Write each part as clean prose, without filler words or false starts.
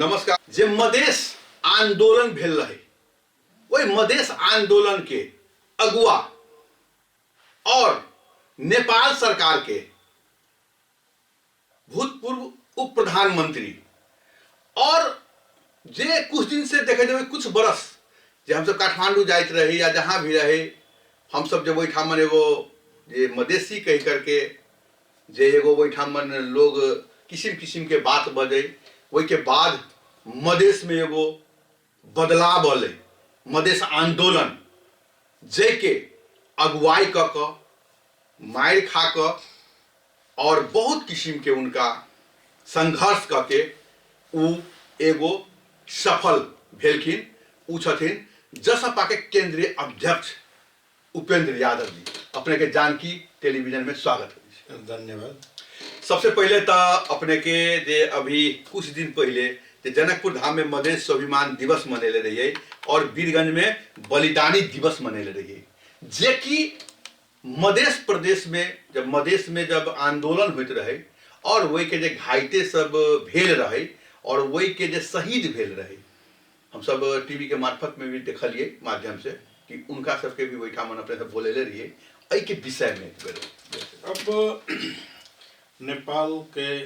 नमस्कार। जे मधेश आंदोलन भेल रहे वही मधेश आंदोलन के अगुआ और नेपाल सरकार के भूतपूर्व उप प्रधानमंत्री और जे कुछ दिन से देखे जाए कुछ बरस जे हम सब काठमांडू जाइत रहे या जहाँ भी रहे हम सब जब ओहिठामन एगो जे मधेसी कह करके जे एगो ओहिठामन लोग किसिम किसिम के बात बजे वही के बाद मधेश में एगो बदलाव अल मधेश आंदोलन जे के अगुवाई क मार खा क और बहुत किस्म के उनका संघर्ष करके उ एगो सफल भेलखिन। उ छथिन जसपा के केंद्रीय अध्यक्ष उपेंद्र यादव जी। अपने के जानकी टेलीविजन में स्वागत है। धन्यवाद। सबसे पहले तो अपने के जे अभी कुछ दिन पहले जनकपुर धाम में मधेश स्वाभिमान दिवस मनेले रहिए और वीरगंज में बलिदानी दिवस मनेले रहिए जे कि मधेश प्रदेश में जब आंदोलन होते रहे और वही के जे घायते सब भेल रहे और वही के जे शहीद भेल रहे हम सब टीवी के मार्फत में भी देखलिए माध्यम से कि उनका सबके भी वही ठामन अपने सब बोले रहिए ऐ के विषय में। अब नेपाल के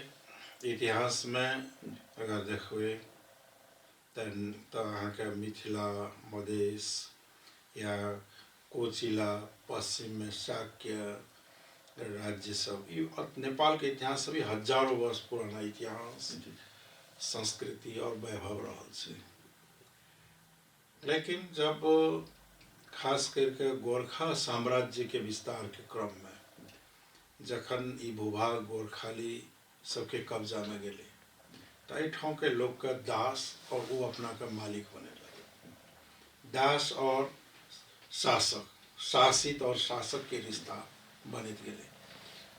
इतिहास में अगर देखिए तो अहाँ के मिथिला मधेश या कोचिला पश्चिम में शाक्य राज्य सब नेपाल के इतिहास सभी हजारों वर्ष पुराना इतिहास संस्कृति और वैभव रहा है। लेकिन जब खास करके गोरखा साम्राज्य के विस्तार के क्रम में जखन ई भूभाग गोरखाली सबके कब्जा में गए तो ठाव के लोग का दास और वो अपना का मालिक बने लगे। दास और शासक, शासित और शासक के रिश्ता बनित गए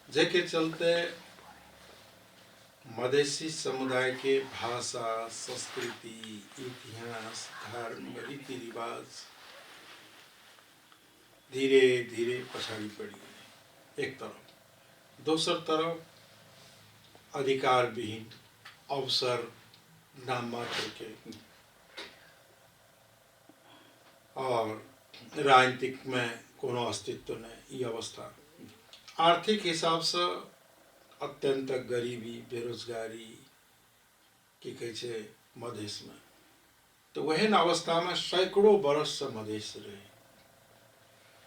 जेके चलते मधेसी समुदाय के भाषा, संस्कृति, इतिहास, धर्म, रीति रिवाज धीरे धीरे पछाड़ी पड़ी गए एक तरफ। दूसर तरफ अधिकार विहीन अवसर नाम मात्र के और राजनीतिक में कोनो अस्तित्व नहीं ये अवस्था। आर्थिक हिसाब से अत्यंत गरीबी बेरोजगारी की कहे मधेश में तो वहन अवस्था में सैकड़ों बरस से मधेश रहे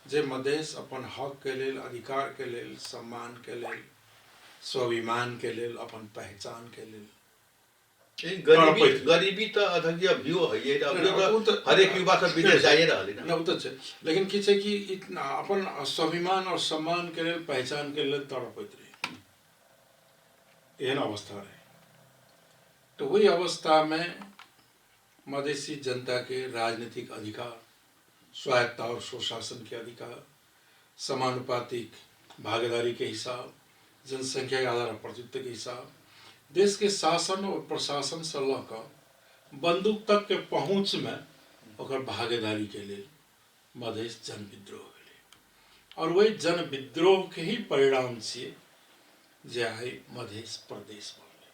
जे मधेश अपन हक के लेल, अधिकार के लेल, सम्मान के लेल, स्वाभिमान के लेल, अपन पहचान के लेल गरीबी तो अधग्य अभियो है ये तो हर एक युवा सब विदेश जाइए रहले ना उ तो छै। लेकिन की छै कि इतना अपन स्वाभिमान और सम्मान के लेल, पहचान के लेल तड़पैत रहे एहन अवस्था रहे। तो वही अवस्था में मधेसी जनता के राजनीतिक अधिकार, स्वायत्ता और सुशासन के अधिकार, समानुपातिक भागीदारी के हिसाब, जनसंख्या के आधार पर प्रतिनिधित्व के हिसाब, देश के शासन और प्रशासन से लकर बंदूक तक के पहुंच में ओकर भागीदारी के लिए मधेश जन विद्रोह भेलै और वही जन विद्रोह के ही परिणाम से जे है मधेश प्रदेश बनलै।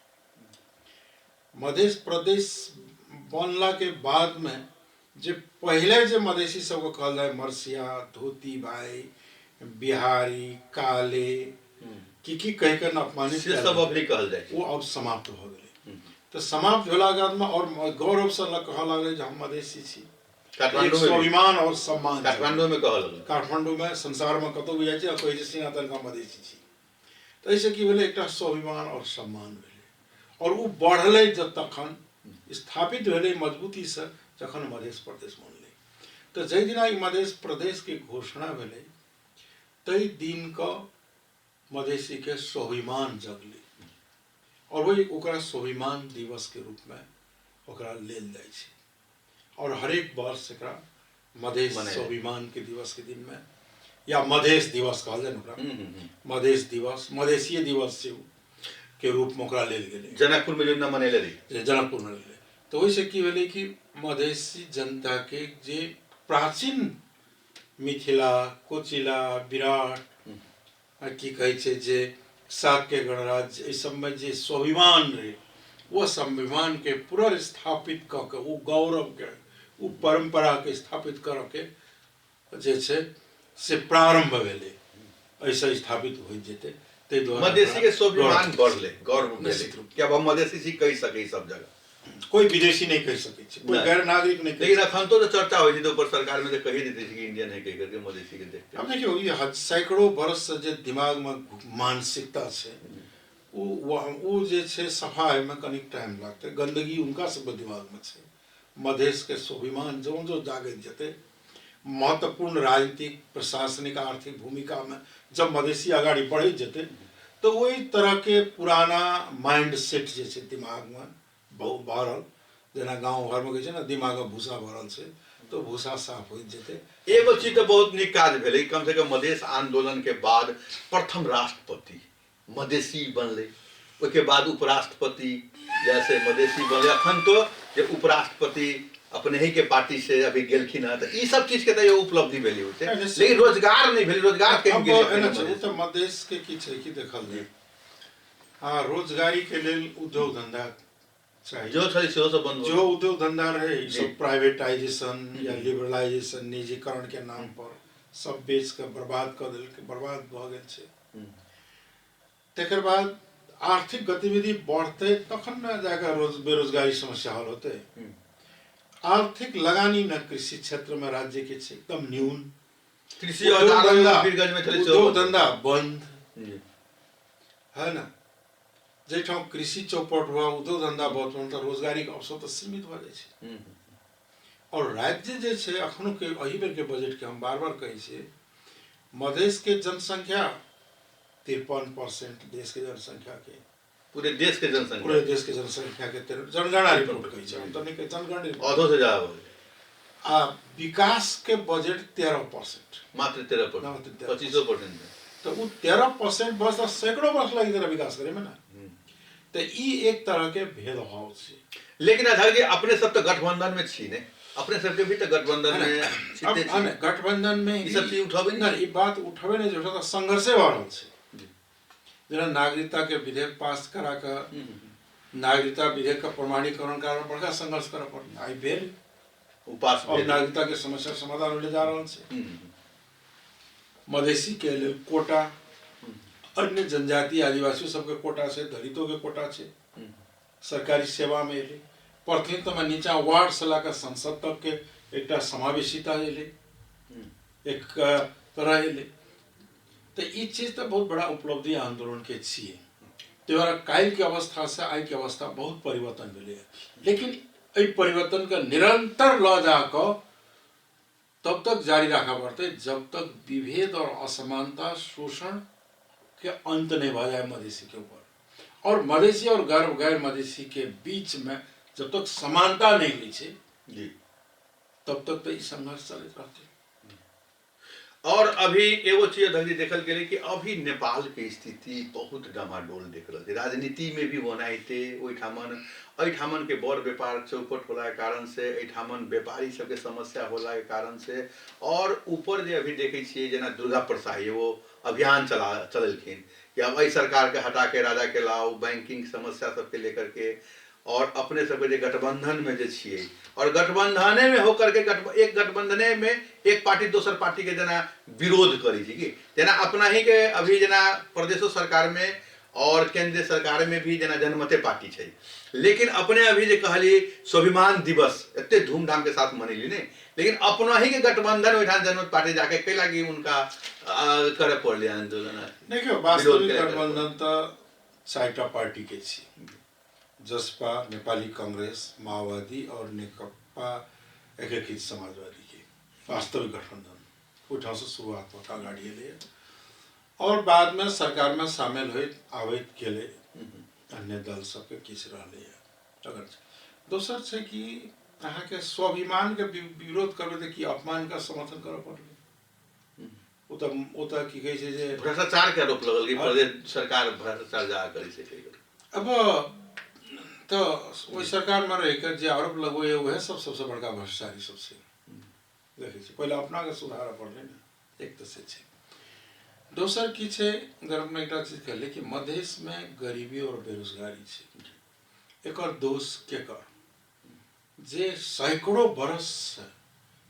मधेश प्रदेश बनला के बाद में जे पहले जे मधेसी सबको कहल जाए मरसिया, धोती भाई, बिहारी, काले की कह कर अपमानित सब अपने कहल जाए वो अब समाप्त हो गए। तो समाप्त होला के बाद में और गौरव से कह लगे हम मधेसी छी। स्वाभिमान और सम्मान काठमांडू में कहल लगल, काठमांडू में संसार में कतौ भी जाए कोई जे सिंहातन का मधेसी छी। तो ऐसे की भेले एक स्वाभिमान और सम्मान भेले और वो बढ़ले जब तखन स्थापित भेले मजबूती से जखन मधेश प्रदेश बनले। तो जै दिना ई मधेश प्रदेश के घोषणा भेले तई दिन का मधेसी के स्वाभिमान जगले और वही ओकरा स्वाभिमान दिवस के रूप में ओकरा लेल जाय छै और हर एक वर्ष एकरा मधेश स्वाभिमान के दिवस के दिन में या मधेश दिवस कहल जाए ओकरा मधेश दिवस, मधेसीय दिवस से के रूप में ओकरा लेल गेले। जनकपुर में जो न मनेले रही जनकपुर में ले तो वैसे की भेले कि मधेसी जनता के जे प्राचीन मिथिला, कोचिला, विराट की कहे जे शाक्य गणराज्य इस सब में जे स्वाभिमान रहे वो संविधान के पुनर्स्थापित क के वो गौरव के वो परंपरा के स्थापित कर के जे छै से प्रारंभ भेलै, ऐसा स्थापित हो जेते। ते द्वारा मधेसी के स्वाभिमान बढ़ले, गौरव भेले निश्चित रूप कि अब हम मधेसी छी कहि सकै सब जगह। कोई विदेशी नहीं कह सके छै, कोई गैर नागरिक नहीं कह लेकिन सके। अखन तो चर्चा होइ छै तो ऊपर सरकार में तो कहि देते छै कि इंडियन है कहि करके मधेसी के देखते। अब देखियो ये सैकड़ों बरस से जे दिमाग में मानसिकता छै वो जे छै सफा है में कनिक टाइम लागते, गंदगी उनका सब दिमाग में छै। मधेश के स्वाभिमान जो जो जागत जते महत्वपूर्ण राजनीतिक प्रशासनिक आर्थिक भूमिका में जब मधेसी आगाड़ी बढ़ जते तो वही तरह के पुराना माइंड सेट जे छै दिमाग में बहुत भरल, जना गांव घर में कहे छै ना दिमाग में भूसा भरल छै, तो भूसा साफ हो जेते। एगो चीज तो बहुत निक काज भेलै, कम से कम मधेश आंदोलन के बाद प्रथम राष्ट्रपति मधेसी बनले, उसके बाद उपराष्ट्रपति जैसे मधेसी बनले। अखन तो जे उपराष्ट्रपति अपने ही के पार्टी से अभी गेलखिन है, तो ई सब चीज के तो ये उपलब्धि भेली होते, लेकिन रोजगार नहीं भेली। रोजगार के तो मधेश के की छै कि देखल जाय, हाँ रोजगारी के लेल उद्योग धंधा चाहिए, जो छलै सेहो सब बंद हो, जो उद्योग धंधा रहे सब प्राइवेटाइजेशन या लिबरलाइजेशन निजीकरण के नाम पर सब बेच के बर्बाद कर देल के बर्बाद भ गेल छै। तकर बाद आर्थिक गतिविधि बढ़ते तखन न जाकर बेरोजगारी समस्या हल होते। आर्थिक लगानी न कृषि क्षेत्र में राज्य के एकदम न्यून, कृषि उद्योग धंधा बंद है ना। जैठा कृषि चौपट हुआ उद्योग धंधा बहुत तो रोजगारी के अवसर तो सीमित हो जाए। और राज्य जे छै अखनो के अही बेर के बजट के हम बार बार कहे छे, मधेश के जनसंख्या 53% देश के जनसंख्या के, पूरे देश के जनसंख्या के जनगणना रिपोर्ट कही छै, तो नहीं जनगणना आधो से ज्यादा हो आ विकास के बजट 13%, मात्र 13%, 25% तो वो 13% बस सैकड़ों वर्ष लगी तेरा विकास करे में ना। तो ई एक तरह के भेदभाव छै। लेकिन अध्यक्ष जी अपने सब तो गठबंधन में छी ने, अपने सब के भी तो गठबंधन में अब गठबंधन में ई सब चीज उठाबे ना, ई बात उठाबे नहीं जो संघर्षे भ रहल छै। जेना नागरिकता के विधेयक पास करा के नागरिकता विधेयक का प्रमाणीकरण कारण बड़का संघर्ष करे पड़ल, आई भेल उपास और नागरिकता के समस्या समाधान ले जा रहल छै। मधेसी के लेल कोटा, अन्य जनजाति आदिवासी सबके कोटा छै, दलितों के कोटा छै, सरकारी सेवा में एले, प्रतिनिधित्व में नीचा वार्ड से लाकर संसद तक के एकटा समावेशिता एले, एक तरह एले। तो ई चीज तो बहुत बड़ा उपलब्धि आंदोलन के छिए। तो काल के अवस्था से आई के अवस्था बहुत परिवर्तन भेले, लेकिन एहि परिवर्तन का निरंतर ल जाकर तब तक जारी रखा पड़ते जब तक विभेद और असमानता शोषण के अंत नहीं हो जाए मधेसी के ऊपर, और मधेसी और गैर मधेसी के बीच में जब तक समानता नहीं लीचे तब तक तो ये संघर्ष चलते रहते। और अभी एगो चीज अध्यक्ष देखल गेले कि अभी नेपाल के स्थिति बहुत डामाडोल देख रहा है, राजनीति में भी बनाइते ओहिठामन के बड़ व्यापार चौपट होला के कारण से, एहिठामन व्यापारी सबके समस्या होला के कारण से, और ऊपर जे अभी देखे छिए जना दुर्गा प्रसाद वो अभियान चललखिन कि अब एहि सरकार के हटा के राजा के लाओ, बैंकिंग समस्या सबके लेकर के, और अपने सबके जे गठबंधन में जे छिए, और गठबंधने में होकर के एक गठबंधने में एक पार्टी दोसर पार्टी के जना विरोध करी थी कि जना अपना ही के अभी जना प्रदेशो सरकार में और केंद्रीय सरकार में भी जना जनमते पार्टी है, लेकिन अपने अभी जे कहली स्वाभिमान दिवस इतने धूमधाम के साथ मनैली नहीं, लेकिन अपना ही के गठबंधन वैठान जनमत पार्टी जाके कई लगी उनका करे पड़ले आंदोलन। देखियो वास्तविक गठबंधन तो 4टा पार्टी के छी, जसपा, नेपाली कांग्रेस, माओवादी और नेकपा एकीकृत समाजवादी के वास्तविक गठबंधन उठाव से शुरुआत होता गाड़ी ले, और बाद में सरकार में शामिल हुए आवेद के लिए अन्य दल सबके किस रहे। अगर दोसर से कि अहाँ के स्वाभिमान के विरोध करबे कि अपमान का समर्थन करे पड़ले, उता की कहे छै जे भ्रष्टाचार के आरोप लगल कि प्रदेश सरकार भ्रष्टाचार जा करी से कई। अब तो वही सरकार में रह कर जो आरोप लगो वह सबसे बड़का भ्रष्टाचारी सबसे देखे पहले अपना के सुधार पड़ले ना, एक तो से दोसर की अगर अपने एक चीज कहले कि मधेश में गरीबी और बेरोजगारी है, एकर दोष के कर जे सैकड़ों बरस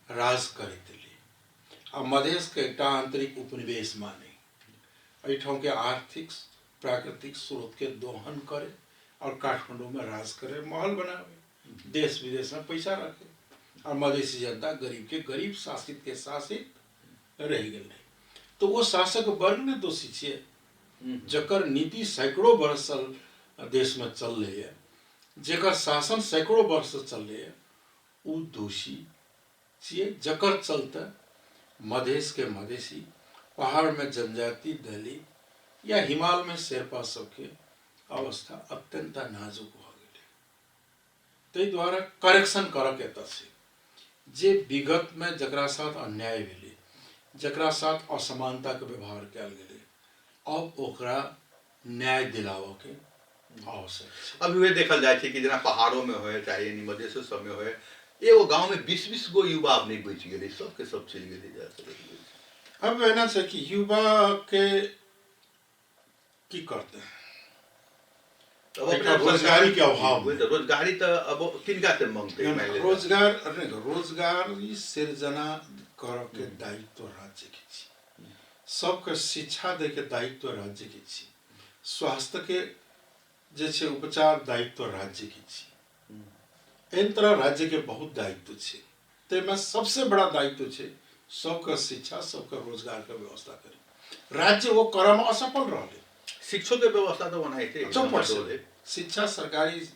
राज करैत एलै आ मधेश के एकटा आंतरिक उपनिवेश माने एहिठाम के आर्थिक प्राकृतिक स्रोत के दोहन करे और काठमांडू में राज करे, महल बनावे, देश विदेश में पैसा रखे और मधेसी जनता गरीब के गरीब, शासित के शासित रह गए। तो वो शासक वर्ग ने दोषी छे जकर नीति सैकड़ों वर्ष देश में चल रही है, जेकर शासन सैकड़ों वर्ष से चल रही है, उ दोषी छे जकर चलते मधेश के मधेसी, पहाड़ में जनजाति दलित या हिमालय में शेरपा सबके अवस्था अत्यंत नाजुक भ गेलै। ताहि द्वारा करेक्शन करऽ के एतऽ छै जे विगत में जकरा साथ अन्याय भेलै, जकरा साथ असमानता के व्यवहार कयल गेलै, अब ओकरा न्याय दिलावऽ के आवश्यक छै। अभी वे देखल जाए छै कि जेना पहाड़ों में होए चाहे यानी मधेशो सब में होए, एगो गांव में 20-20 गो युवा अब नहीं बच गेलै, सबके सब चलि गेलै जा सकलै। अब एना छै कि युवा के की करते हैं, अब एकटा रोजगारी के अभाव में। रोजगारी तो अब किनका से मांगते हैं, मान लीजिए। रोजगार सृजना करऽ के दायित्व राज्य के छी, सबके शिक्षा दे के दायित्व राज्य के छी, स्वास्थ्य के जे छै उपचार दायित्व राज्य के छी। एन तरह राज्य के बहुत दायित्व छै, ताहिमे सबसे बड़ा दायित्व छै सबके शिक्षा, सबके रोजगार के व्यवस्था करे। राज्य वो करऽ में असफल रहलै। शिक्षो के व्यवस्था तो बनाई थे, शिक्षा सरकारी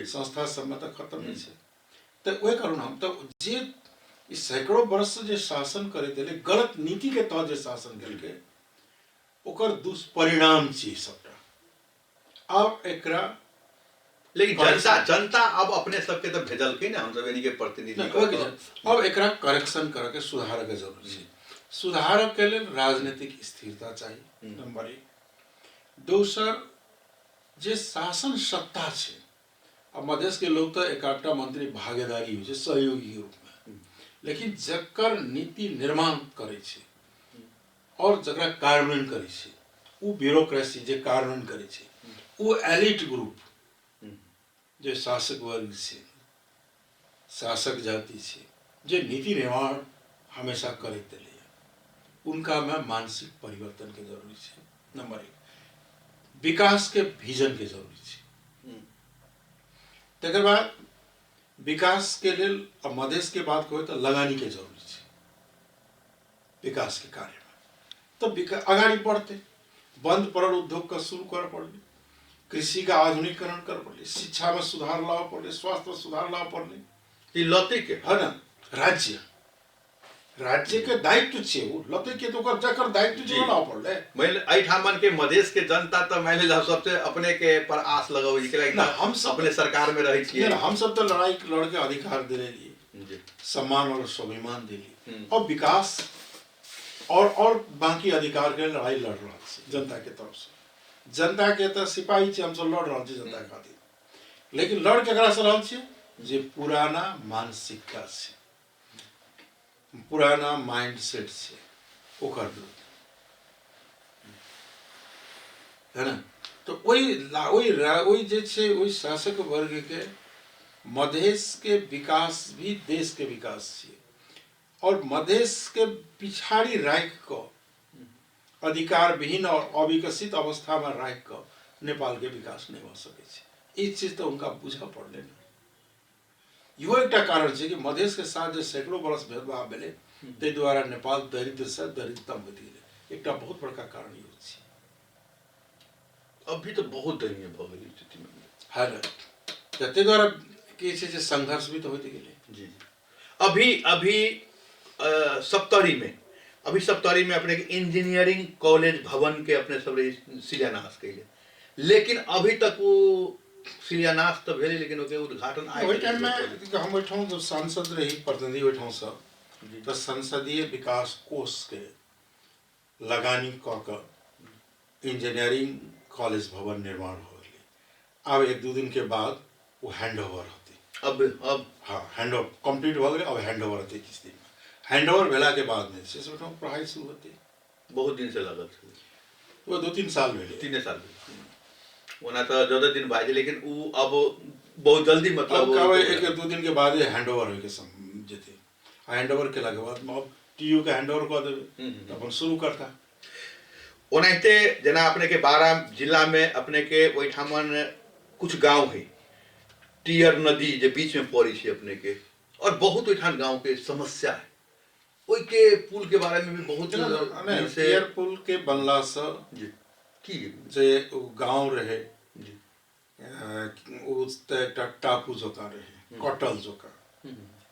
संस्था सब में तो खत्म नहीं है। तो वही कारण हम तो जे इस सैकड़ों वर्ष से जे शासन करैत एलै, गलत नीति के तहत जे शासन केलकै, ओकर दुष्परिणाम छी सबटा। अब एकरा लेकिन जनता अब अपने सबके तो भेजलकै ना, हम सब यानी के प्रतिनिधि अब एकरा करेक्शन करऽ के सुधार के जरूरी छै। सुधार के लेल राजनीतिक स्थिरता चाहिए, नंबर 1। दोसर जे शासन सत्ता छै, अब मधेश के लोग तो एकाटा मंत्री भागीदारी हो छै सहयोगी के रूप में, लेकिन जकर नीति निर्माण करे छै और जकरा कार्यान्वयन करे छै, उ ब्यूरोक्रेसी जे कार्यान्वयन करे छै, उ एलिट ग्रुप जे शासक वर्ग छै, शासक जाति छै, जे नीति निर्माण हमेशा करैत एलै, उनका में मानसिक परिवर्तन के जरूरी छै। नंबर 1 विकास के विजन के जरूरी छै। तकर बाद विकास के लेल अब मधेश के बात कहो तो लगानी के जरूरी छै विकास के कार्य में। तो आगाड़ी बढ़ते, बंद पड़ल उद्योग का शुरू कर पड़ले, कृषि का आधुनिकीकरण कर पड़ले, शिक्षा में सुधार लाव पड़ले, स्वास्थ्य में सुधार लाव पड़ले। लते के है ना, राज्य के दायित्व छे, वो लते के तो जकर दायित्व जो लाव पड़ले। मैले एठामन के मधेश के जनता तो मान लीजिए सबसे अपने के पर आस लगावे के लागि हम सब अपने सरकार में रहे छिए। हम सब तो लड़ाई लड़ के अधिकार दिले लिए, सम्मान और स्वाभिमान दिली, और विकास और बाकी अधिकार के लड़ाई लड़ रहा है जनता के तरफ से। जनता के तो सिपाही छे, हम सब लड़ रहा छे जनता खातिर, लेकिन लड़ केकरा से रहल छे जे पुराना मानसिकता से, पुराना माइंडसेट से, ओकर विरुद्ध, है ना। तो वही जे छे, वही शासक वर्ग के मधेश के विकास भी देश के विकास छे, और मधेश के पिछाड़ी राख को अधिकार विहीन और अविकसित अवस्था में राख को नेपाल के विकास नहीं हो सके छे। ई चीज तो उनका बुझा पड़ले ना। इहो एकटा कारण छे कि मधेश के साथ जे सैकड़ों वर्ष भेदभाव भेलै, ताहि द्वारा नेपाल दरिद्र से दरिद्रतम होइत गेलै। एकटा बहुत बड़का कारण इहो छे। अभी तो बहुत दयनीय भ गेलै स्थिति में, है ना। ताहि द्वारा कि छे जे संघर्ष भी तो होइत गेलै। जी अभी सप्तरी में अपने के इंजीनियरिंग कॉलेज भवन के अपने सब शिलान्यास कैले, लेकिन अभी तक वो शिलान्यास तो भेले, लेकिन ओके उद्घाटन ओहि टाइम में हम ओहिठाम जब सांसद रही, प्रतिनिधि ओहिठाम से, तो संसदीय विकास कोष के लगानी क इंजीनियरिंग कॉलेज भवन निर्माण हो गए। अब 1-2 दिन के बाद वो हैंड ओवर होती। अब हाँ, हैंड ओवर कंप्लीट हो गए, अब हैंड ओवर होती किस दिन में। हैंड ओवर भेला के बाद में से पढ़ाई शुरू होती। बहुत दिन से लागल वो 2-3 साल भेले, 3 साल ओना तो ज्यादा दिन भाई, लेकिन वो अब बहुत जल्दी अब मतलब कहबै एक दू दिन के बाद हैंडओवर होके जेते हैंडओवर केला के बाद अब टीयू के हैंडओवर कऽ देबै तऽ अपन शुरू करता। ओनाहिते जना अपने के 12 जिला में अपने के ओहिठामन कुछ गांव है टियर नदी जे बीच में पड़ी है अपने के, और बहुत ओहिठाम गांव के समस्या है, ओहि के पुल के बारे में भी बहुत दिन से टियर पुल के बनला से जी की जे गांव रहे जी उ एकटा टापू जकाँ रहे कटल जकाँ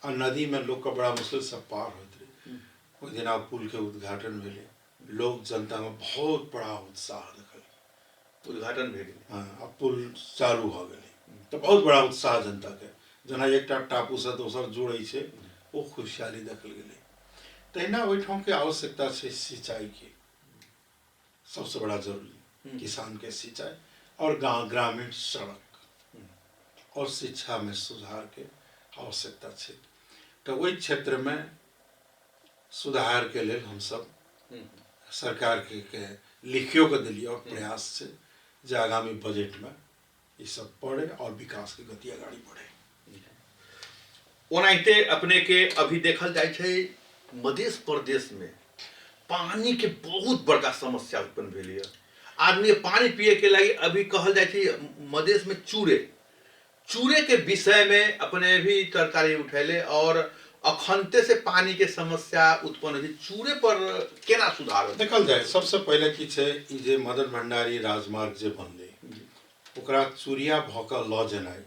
आ नदी में लोग का बड़ा मुश्किल से पार होते रहे। ओहि दिन पुल के उद्घाटन भेले, लोग जनता में बहुत बड़ा उत्साह देखल, उद्घाटन भेल। हाँ अब पुल चालू हो गए तो बहुत बड़ा उत्साह जनता के, जना एकटा टापू से दोसर जोड़े छे वो खुशहाली देखल गेले। तहिना ओहिठाम के आवश्यकता छे सिंचाई के, सबसे बड़ा जरूरी किसान के सिंचाई और गांव ग्रामीण सड़क और शिक्षा में सुधार के आवश्यकता छे। तो वही क्षेत्र में सुधार के लिए हम सब सरकार के लिखियो के दिलिए और प्रयास से जे आगामी बजट में ये सब पढ़े और विकास की गति आगाड़ी बढ़े। ओनाहिते अपने के अभी देखल जाए छे मध्य प्रदेश में पानी के बहुत बड़का समस्या उत्पन्न भेल है। आदमी पानी पिए के लगी अभी कहल जाए छे मधेश में चूरे के विषय में अपने भी तरकारी उठैले और अखनते से पानी के समस्या उत्पन्न है। चूरे पर केना सुधार हो देखल जाए सबसे पहले की छे ई जे मदन भंडारी राजमार्ग जे बनले ओकरा चूरिया भक ल जेनाई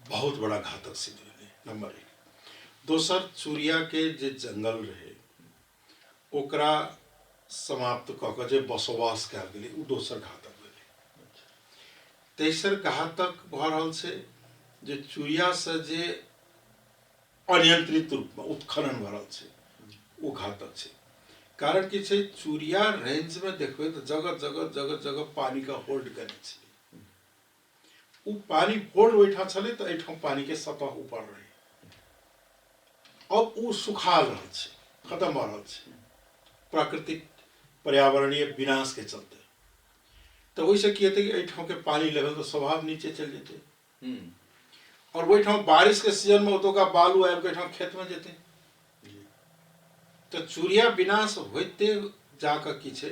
बहुत बड़ा घातक सिद्ध भेलै नंबर 1। दोसर चूरिया के जे जंगल रहे ओकरा समाप्त क के जे बसवास कयल गेलै उ दोसर घातक भेलै। तेसर घातक भ रहल छै जे चूरिया से जे अनियंत्रित रूप में उत्खनन भ रहल छै वो घातक छै। कारण की छै चूरिया रेंज में देखबे तो जगह जगह जगह जगह पानी का होल्ड करने छै, उ पानी होल्ड ओइठा छले तो एठा पानी के सतह ऊपर रहे, अब उ सुखा रहल छै, खत्म भ रहल छै प्राकृतिक पर्यावरणीय विनाश के चलते। तो वैसे की हेतै कि एठा के पानी लेवल तो स्वभाव नीचे चल जेते और वैठा बारिश के सीजन में ओतो का बालू आबि के एठा खेत में जेते। तो चूरिया विनाश होते जाकर की छे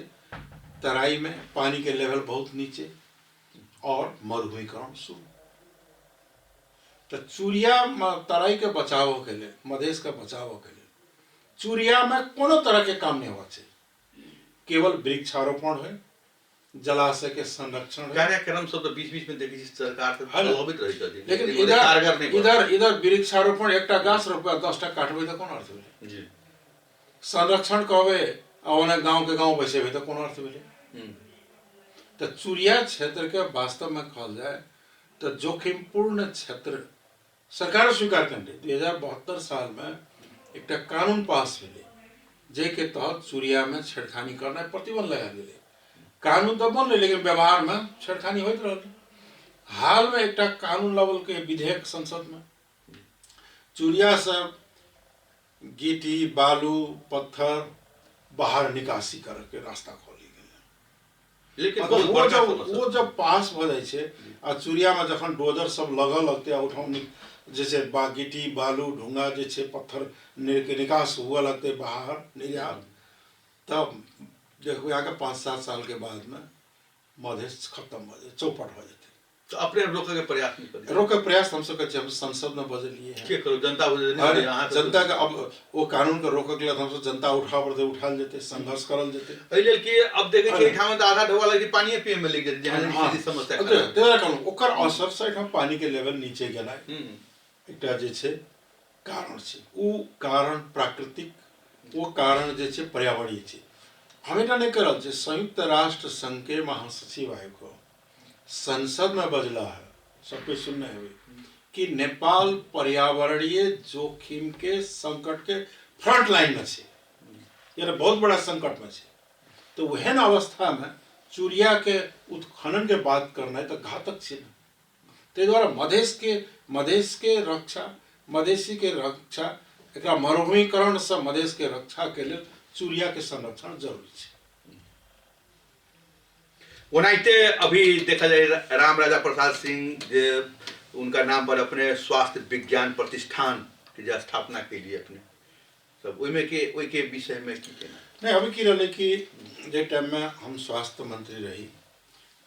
तराई में पानी के लेवल बहुत नीचे और मरुभूमिकरण शुरू। तो चूरिया तराई के बचाव के लिए मधेश का बचाव के लिए चूरिया में कोनो तरह के काम नहीं हुआ चाहिए, केवल वृक्षारोपण है, जलाशय के संरक्षण कार्यक्रम सब तो बीच-बीच में देखी सरकार से प्रभावित रही थी, लेकिन कारगर नहीं इधर वृक्षारोपण एकटा गाछ रोपबा 10टा काटबे तो कोन अर्थ भेलै जी, संरक्षण कहबे ओने गांव के गांव बसेबे तो कोन अर्थ भेलै। तो चूरिया क्षेत्र के वास्तव में कहल जाए तो जोखिमपूर्ण क्षेत्र सरकार स्वीकार करने 2072 साल में एक कानून पास भेले जे के तहत चूरिया में छेड़खानी करना प्रतिबंध लगा दिले। कानून तो बनले लेकिन व्यवहार में छेड़खानी होइत रहल। हाल में एक कानून लेवल के विधेयक संसद में चूरिया से गिट्टी बालू पत्थर बाहर निकासी करके रास्ता खोली गए। लेकिन वो जब पास हो जाए छे आ चूरिया में जखन डोजर सब लगल लगते उठाम जैसे गिट्टी बालू ढूंगा जे छे पत्थर निकास हुआ लगते बाहर निर्यात, तब देखो आगे 5-7 साल के बाद में मधेश खत्म हो जाए, चौपट हो जाते। तो अपने रोके के प्रयास नहीं करते, रोके प्रयास हम सब हम संसद में बदलिए हैं। क्या करो जनता जनता का अब वो कानून के रोके के लिए हम सब जनता उठा पड़ते उठाल जेते संघर्ष करल जेते। एहि लेल कि अब देखे कि ठाम त आधा ढोवा लगी पानी पिए में लग जेते जहां स्थिति समस्या तेरा कहूं ओकर असर से हम पानी के लेवल नीचे गेलाय एकटा जे छे कारण छे उ कारण प्राकृतिक वो कारण जे छे पर्यावरणीय छे। हम एटा नहीं करल छे संयुक्त राष्ट्र संघ के महासचिव आयोग को संसद में बजला है सब कुछ सुनने हुए कि नेपाल पर्यावरणीय जोखिम के संकट के फ्रंट लाइन में छे, यानी बहुत बड़ा संकट में छे। तो वहन अवस्था में चूरिया के उत्खनन के बात करना है तो घातक छे। ते द्वारा मधेश के रक्षा मधेशी के रक्षा एकरा मरुभूमिकरण से मधेश के रक्षा के लिए चूरिया के संरक्षण जरूरी छे। ओनाहिते अभी देखा जाए राम राजा प्रसाद सिंह जे उनका नाम पर अपने स्वास्थ्य विज्ञान प्रतिष्ठान के जे स्थापना के लिए अपने सब ओहि के विषय में की कहना? नहीं, अभी की रहे कि जे टाइम में हम स्वास्थ्य मंत्री रही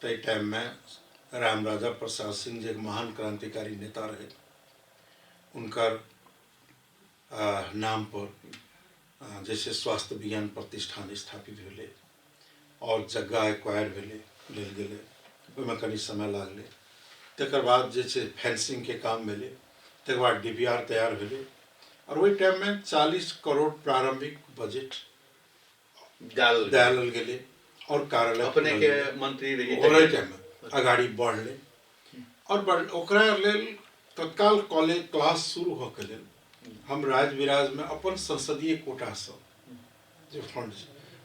तई टाइम में राम राजा प्रसाद सिंह जे एक महान क्रांतिकारी नेता रहे, उनकर नाम पर जैसे स्वास्थ्य विज्ञान प्रतिष्ठान स्थापित भेले और जगह एक्वायर भेले लेल गेले, ओहिमे कनी समय लागले। तकर बाद जे छै फेंसिंग के काम भेले, तकर बाद डीपीआर तैयार भेले और वही टाइम में 40 करोड़ प्रारंभिक बजट डालल गेले और कार्यालय अपने के मंत्री रही ओहि टाइम में अगाड़ी बढ़ले और ओकरा लेल तत्काल कॉलेज क्लास शुरू हो के लेल हम राज विराज में अपन संसदीय कोटा से जो फंड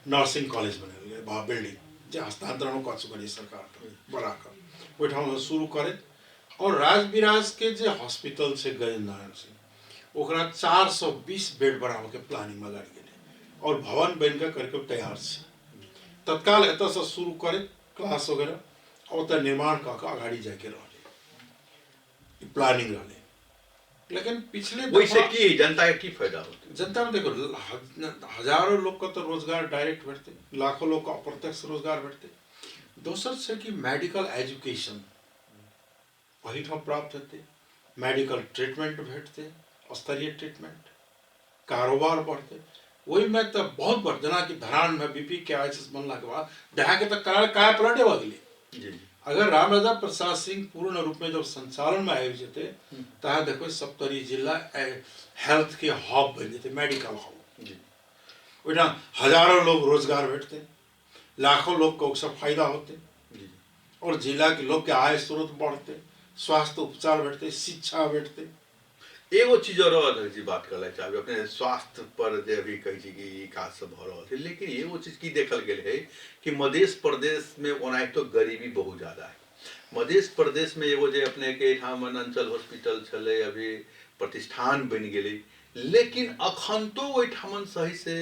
नर्सिंग कॉलेज बने गेल बिल्डिंग जे हस्तांतरण कऽ चुकल सरकार बड़ा कर ओहिठाम शुरू करे और राज विराज के जे हॉस्पिटल छै गजेंद्र नारायण सिंह ओकरा 420 बेड बढ़ावे के प्लानिंग में लागि गेले और भवन बन के करके तैयार छै। तत्काल एतऽ से शुरू करे क्लास वगैरह और ओतऽ निर्माण कऽ के आगाड़ी जाके रहले प्लानिंग रहले। लेकिन पिछले वैसे की जनता के की फायदा होते? जनता में देखो हजारों लोग को तो रोजगार डायरेक्ट भेटते, लाखों लोग को अप्रत्यक्ष रोजगार भेटते। दोसर से कि मेडिकल एजुकेशन वही ठाम प्राप्त होते, मेडिकल ट्रीटमेंट भेटते, स्तरीय ट्रीटमेंट, कारोबार बढ़ते। वही में तो बहुत बढ़ जना कि धरान में बीपी के आईएसएस बनला के बाद दहा के तक काय पलटे हो गए। अगर राम राजा प्रसाद सिंह पूर्ण रूप में जब संचालन में आबि जेते तहाँ देखो सप्तरी जिला हेल्थ के हब बन जेते, मेडिकल हब। ओइठाम हजारों लोग रोजगार भेटते, लाखों लोग को सब फायदा होते और जिला के लोग के आय स्रोत बढ़ते, स्वास्थ्य उपचार भेटते, शिक्षा भेटते। एगो चीज और अध्यक्ष जी बात करना चाहबे अपने स्वास्थ्य पर जे अभी कही छी कि ई काज सब भ रहल है, लेकिन एगो चीज की देखल गेल है कि मध्य प्रदेश में ओना तो गरीबी बहुत ज्यादा है। मध्य प्रदेश में एगो जे अपने के ठाम अंचल हॉस्पिटल चले अभी प्रतिष्ठान बन गए, लेकिन अखन तो ओहिठाम सही से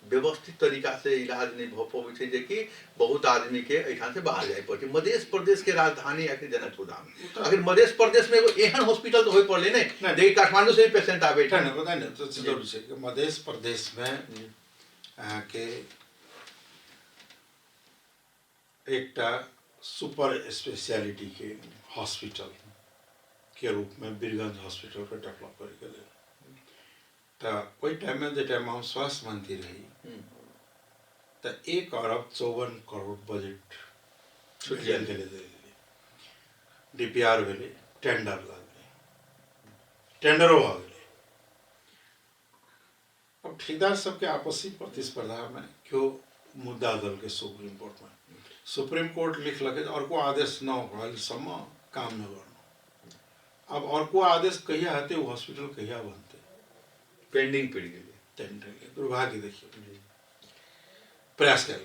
व्यवस्थित तरीका से इलाज नहीं भ पाबै छै, जे कि बहुत आदमी के एठाम से बाहर जाए पड़े। मध्य प्रदेश के राजधानी आखिर जनकपुर धाम, अगर मध्य प्रदेश में एगो एहन हॉस्पिटल तो होय पड़ले नहीं, देखिए काठमांडू से भी पेशेंट आवे छै। बताए ना तो जरूर छै कि मध्य प्रदेश में के एकटा सुपर स्पेशलिटी के हॉस्पिटल के रूप में बीरगंज हॉस्पिटल के डेवलप कर गेल। तो वही टाइम में जे टाइम हम स्वास्थ्य मंत्री रही तो 1 अरब 54 करोड़ बजट छुट्टियां के लिए डीपीआर भेले, टेंडर लागले, टेंडरो हो गए। अब ठेकेदार सबके आपसी प्रतिस्पर्धा में क्यों मुद्दा दल के सुप्रीम कोर्ट में, सुप्रीम कोर्ट लिख लगे और को आदेश न हो समय काम न करना। अब और को आदेश कहिया हते वो हॉस्पिटल कहिया बनते, पेंडिंग पड़ गई। दुर्भाग्य देखिए प्रयास कर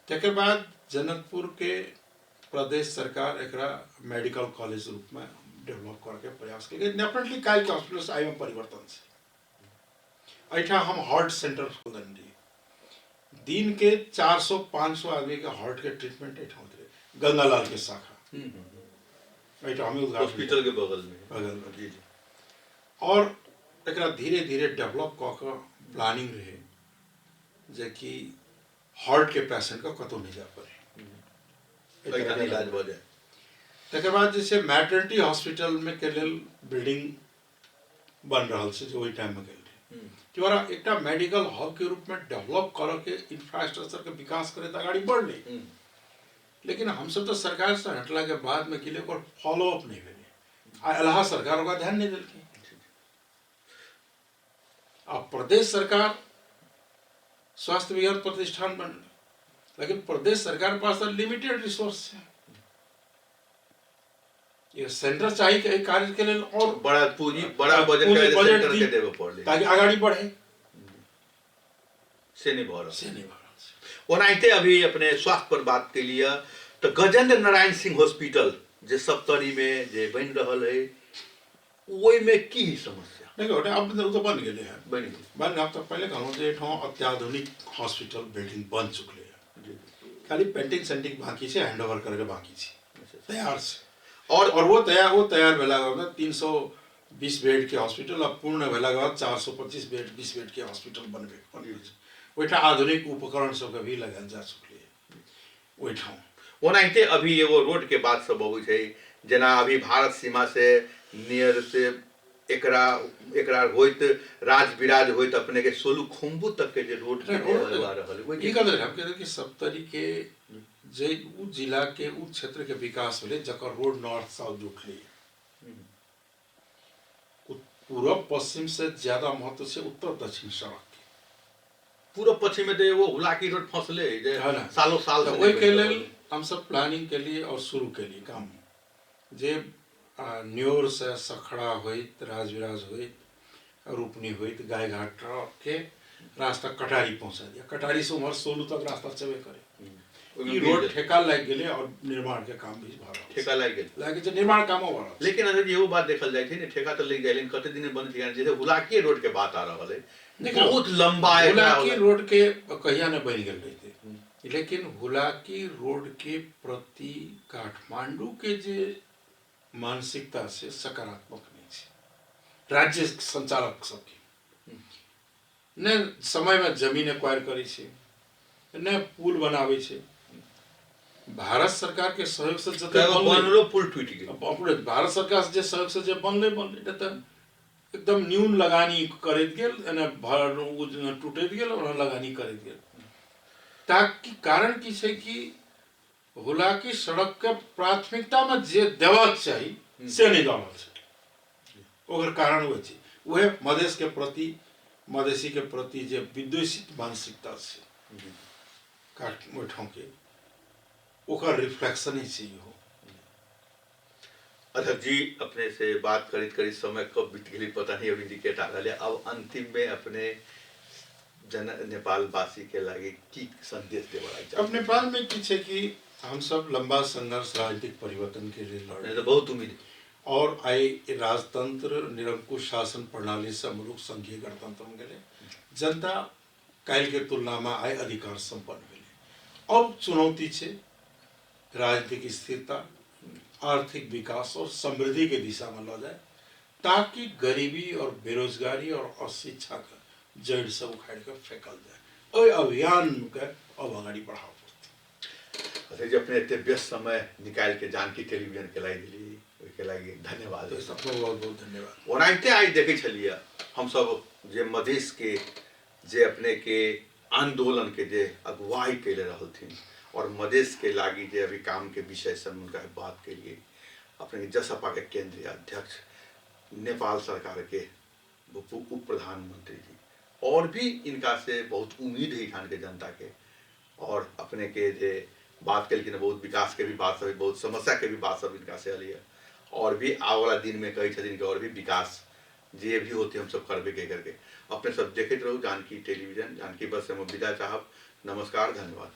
तकर बाद जनकपुर के प्रदेश सरकार एकरा मेडिकल कॉलेज रूप में डेवलप करके प्रयास कर डेफिनेटली काल के हॉस्पिटल से में परिवर्तन से ऐठा हम हार्ट सेंटर खोलन रही, दिन के 400-500 आदमी के हार्ट के ट्रीटमेंट ऐठा होते रहे, गंगालाल के शाखा ऐठा हमें हॉस्पिटल के बगल में जी। और एकरा धीरे धीरे डेवलप कऽ प्लानिंग रहे जे कि हार्ट के पेशेंट का कतौ नहीं जा पाए इलाज भ जाए। तकर बाद जैसे मैटरनिटी हॉस्पिटल में के लेल बिल्डिंग बन रहा है जो वही टाइम में गेल कि ओरा एकटा मेडिकल हब के रूप में डेवलप कर के इंफ्रास्ट्रक्चर के विकास करे तो आगाड़ी बढ़ले। लेकिन हम सब तो सरकार से हटला के बाद में के लिए और फॉलो अप नहीं भेले, अलाहा सरकार का ध्यान नहीं दिलके। अब प्रदेश सरकार स्वास्थ्य विज्ञान प्रतिष्ठान बन, लेकिन प्रदेश सरकार के पास लिमिटेड रिसोर्स है। ये सेंटर चाहिए कि कार्य के लिए और बड़ा पूंजी बड़ा बजट सेंटर के देवे पड़ले ताकि आगाड़ी बढ़े से नहीं भर ओनाइते। अभी अपने स्वास्थ्य पर बात के लिए तो गजेंद्र नारायण सिंह हॉस्पिटल जे सप्तरी में जे बन रहल है ओई में की समस्या? देखो अब तो बन गए हैं, बन अब तो पहले कहूँ जे अत्याधुनिक हॉस्पिटल बिल्डिंग बन चुकले हैं, खाली पेंटिंग सेंटिंग बाकी से हैंड ओवर करके बाकी से तैयार से। और वो तैयार भेला के बाद 320 बेड के हॉस्पिटल अब पूर्ण भेला के बाद 425 बेड 20 बेड के हॉस्पिटल बनबे ओइठा आधुनिक उपकरण सब भी लगाल जा सकले ओइठा ओनाहिते अभी एगो रोड के बात सब अबै छै जेना अभी भारत सीमा से नियर से एकरा होइत राज विराज होइत अपने के सोलू खुम्बू तक के जे रोड के आ रहल है ई कदर हम कहते कि सप्तरी के जे उ जिला के उ क्षेत्र के विकास भेले जकर रोड नॉर्थ साउथ जुटले पूर्व पश्चिम से ज्यादा महत्व से उत्तर दक्षिण सड़क पूर्व पश्चिम में तो एगो हुलाकी रोड फंसले जे सालों साल से ओइ के लेल हम सब प्लानिंग के लिए और शुरू के लिए काम जे न्योर से सखड़ा होइत राजविराज होइत रूपनी होइत गायघाट के रास्ता कटारी पहुंचा दिया कटारी से उमर सोलू तक रास्ता चबे करे ई रोड ठेका लग गेले और निर्माण के काम भी भ रहल ठेका लग गेल लागे जे निर्माण काम हो रहल लेकिन अगर एगो बात देखल जाय छै ने ठेका तो लग गेल कते दिन बन छै जैसे हुलाकी रोड के बात आ रहल है बहुत लंबा है हुलाकी रोड के कहिया ने बन गेल रहते लेकिन हुलाकी रोड के प्रति काठमांडू के जे मानसिकता से सकारात्मक नहीं है राज्य संचालक सबके ने समय में जमीन एक्वायर करे छे ने पुल बनावे छे भारत सरकार के सहयोग से जते बनलो पुल टूट गेल अपने भारत सरकार से जे सहयोग से जे बनले त एकदम न्यून लगानी करैत गेल एने भर टूटैत गेल और लगानी करैत गेल ताकि कारण की छै कि हुलाकी सड़क के प्राथमिकता में जे देबाक चाहिए से नहीं दल ओकर कारण वो छै वह मधेश के प्रति मधेसी के प्रति जे विद्वेषित मानसिकता से काट मोठों के ओकर रिफ्लेक्शन ही छै हो अध्यक्ष जी अपने से बात करीत करीत समय कब बीत गई पता नहीं अभी इंडिकेट आ रहा है अब अंतिम में अपने नेपाल वासी के लागे की संदेश देवला अब नेपाल में की छै कि हम सब लंबा संघर्ष राजनीतिक परिवर्तन के लिए लड़ रहे तो बहुत उम्मीद और आए राजतंत्र निरंकुश शासन प्रणाली से मुलुक संघीय गणतंत्र में गए जनता काल के तुलना में आए अधिकार संपन्न भेले अब चुनौती छे राजनीतिक स्थिरता आर्थिक विकास और समृद्धि के दिशा में ल जाए ताकि गरीबी और बेरोजगारी और अशिक्षा का जड़ से उखाड़ कर फेंकल जाए और अभियान के अब आगे बढ़ाओ अच्छा जी अपने इतने व्यस्त समय निकाल के जानकी टेलीविजन के लाई दिली के लागी धन्यवाद सबको बहुत बहुत धन्यवाद ओनाहिते आई देखे छलिए हम सब जे मधेश के जे अपने के आंदोलन के जे अगुवाई कैले रहलथिन और मधेश के लागी जे अभी काम के विषय से उनका बात के लिए अपने जसपा के केंद्रीय अध्यक्ष नेपाल सरकार के उप प्रधानमंत्री जी और भी इनका से बहुत उम्मीद है ईठान के जनता के और अपने के जे बात के बहुत विकास के भी बात सब बहुत समस्या के भी बात सब इनका से अलिए और भी आने वाला दिन में कही छथिन और भी विकास जे भी होते हम सब करबे के करके अपने सब देखते रहो जानकी टेलीविजन जानकी बस से हम विदा चाहब नमस्कार धन्यवाद।